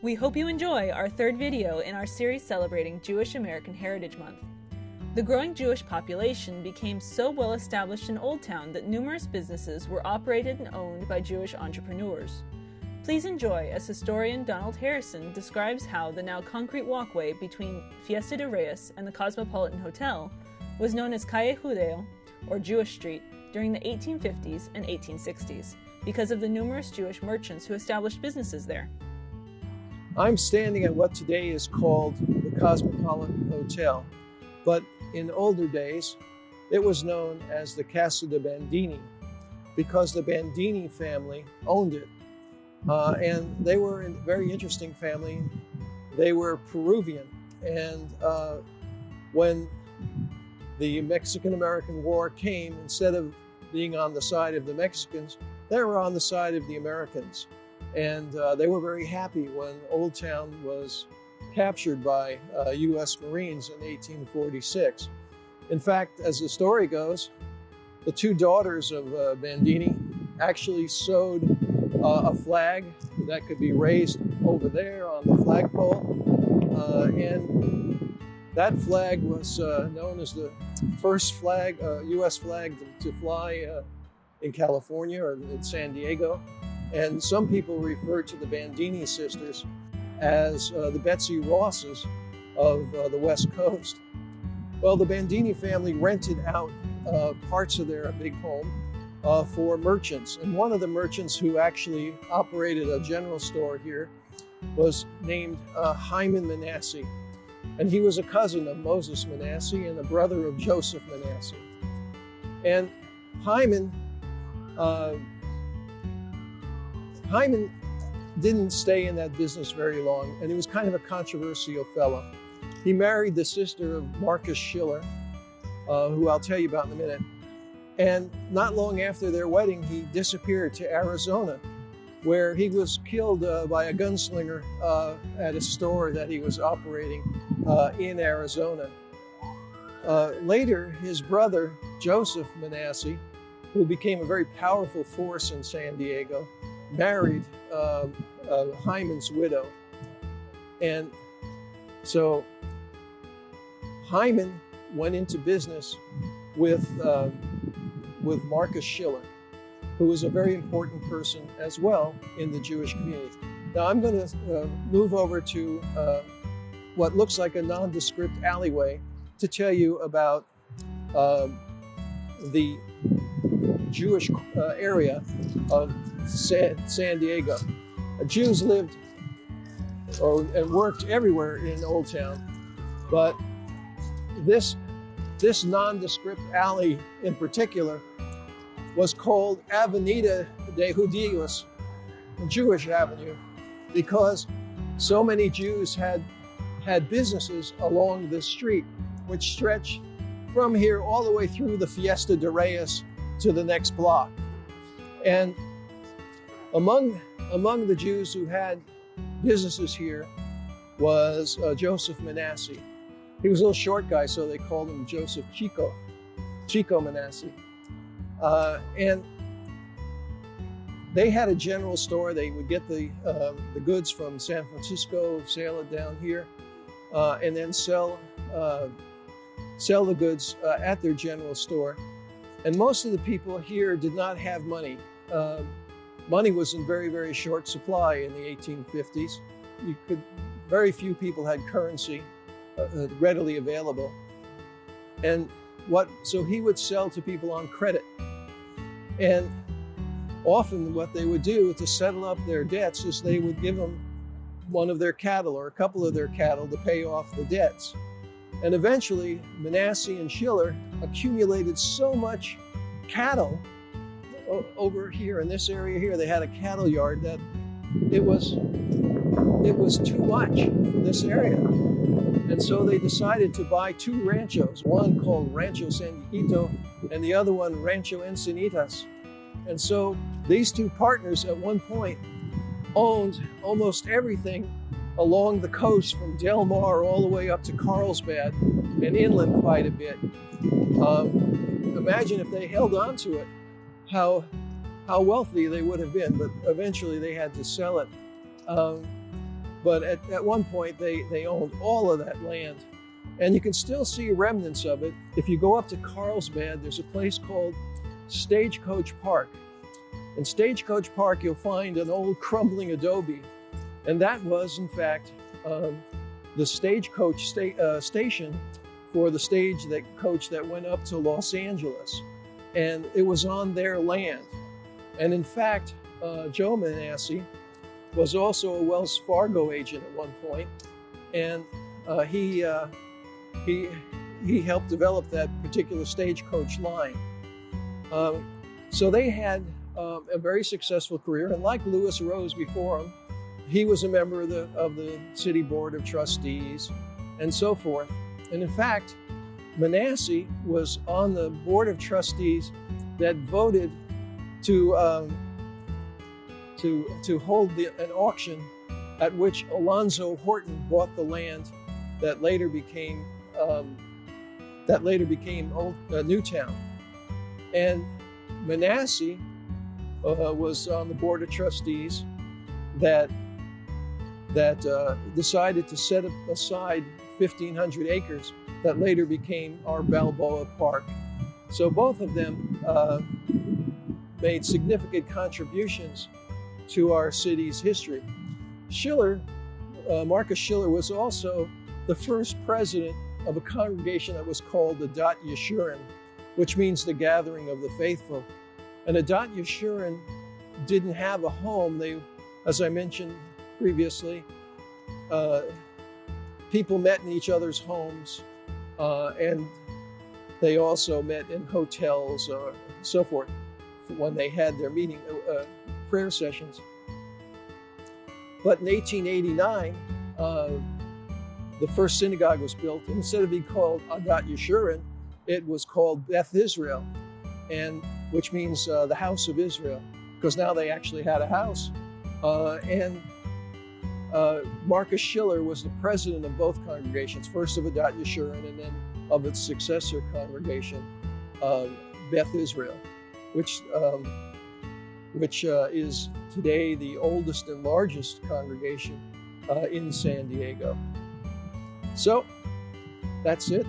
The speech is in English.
We hope you enjoy our third video in our series celebrating Jewish American Heritage Month. The growing Jewish population became so well established in Old Town that numerous businesses were operated and owned by Jewish entrepreneurs. Please enjoy as historian Donald Harrison describes how the now concrete walkway between Fiesta de Reyes and the Cosmopolitan Hotel was known as Calle Judeo, or Jewish Street, during the 1850s and 1860s, because of the numerous Jewish merchants who established businesses there. I'm standing at what today is called the Cosmopolitan Hotel, but in older days, it was known as the Casa de Bandini, because the Bandini family owned it. And they were a very interesting family. They were Peruvian, and when the Mexican-American War came, instead of being on the side of the Mexicans, they were on the side of the Americans. And they were very happy when Old Town was captured by U.S. Marines in 1846. In fact, as the story goes, the two daughters of Bandini actually sewed a flag that could be raised over there on the flagpole. And that flag was known as the first flag, U.S. flag to fly in California or in San Diego. And some people refer to the Bandini sisters as the Betsy Rosses of the West Coast. Well, the Bandini family rented out parts of their big home for merchants. And one of the merchants who actually operated a general store here was named Hyman Manasseh. And he was a cousin of Moses Manasseh and a brother of Joseph Manasseh. And Hyman didn't stay in that business very long, and he was kind of a controversial fellow. He married the sister of Marcus Schiller, who I'll tell you about in a minute. And not long after their wedding, he disappeared to Arizona, where he was killed by a gunslinger at a store that he was operating in Arizona. Later, his brother, Joseph Manasseh, who became a very powerful force in San Diego, married Hyman's widow. And so Hyman went into business with Marcus Schiller, who was a very important person as well in the Jewish community. Now I'm going to move over to what looks like a nondescript alleyway to tell you about the Jewish area of San Diego. Jews lived and worked everywhere in Old Town, but this nondescript alley in particular was called Avenida de Judíos, Jewish Avenue, because so many Jews had businesses along this street, which stretched from here all the way through the Fiesta de Reyes to the next block. And among the Jews who had businesses here was Joseph Manasseh. He was a little short guy, so they called him Joseph Chico Manasseh. And they had a general store. They would get the goods from San Francisco, sail it down here, and then sell the goods at their general store. And most of the people here did not have money. Money was in very, very short supply in the 1850s. Very few people had currency readily available. And so he would sell to people on credit. And often what they would do to settle up their debts is they would give them one of their cattle or a couple of their cattle to pay off the debts. And eventually Manasseh and Schiller accumulated so much cattle over here in this area here. They had a cattle yard that it was too much for this area. And so they decided to buy two ranchos, one called Rancho San Diego and the other one Rancho Encinitas. And so these two partners at one point owned almost everything along the coast from Del Mar all the way up to Carlsbad and inland quite a bit. Imagine if they held on to it, how how wealthy they would have been, but eventually they had to sell it. But at one point, they owned all of that land. And you can still see remnants of it. If you go up to Carlsbad, there's a place called Stagecoach Park. In Stagecoach Park, you'll find an old crumbling adobe. And that was, in fact, the stagecoach station for the coach that went up to Los Angeles. And it was on their land. And in fact, Joe Manasseh was also a Wells Fargo agent at one point, and he helped develop that particular stagecoach line. So they had a very successful career, and like Lewis Rose before him, he was a member of the City Board of Trustees and so forth. And in fact, Manasseh was on the Board of Trustees that voted to hold an auction at which Alonzo Horton bought the land that later became Newtown. And Manasseh was on the Board of Trustees that decided to set aside 1,500 acres that later became our Balboa Park. So both of them made significant contributions to our city's history. Schiller, Marcus Schiller, was also the first president of a congregation that was called the Adat Yeshurun, which means the gathering of the faithful. And Adat Yeshurun didn't have a home. They, as I mentioned previously, people met in each other's homes, and they also met in hotels or so forth when they had their meeting prayer sessions. But in 1889, the first synagogue was built, and instead of being called Adat Yeshurun, it was called Beth Israel, and which means the house of Israel, because now they actually had a house. And Marcus Schiller was the president of both congregations, first of Adat Yeshurun and then of its successor congregation, Beth Israel, which is today the oldest and largest congregation in San Diego. So that's it.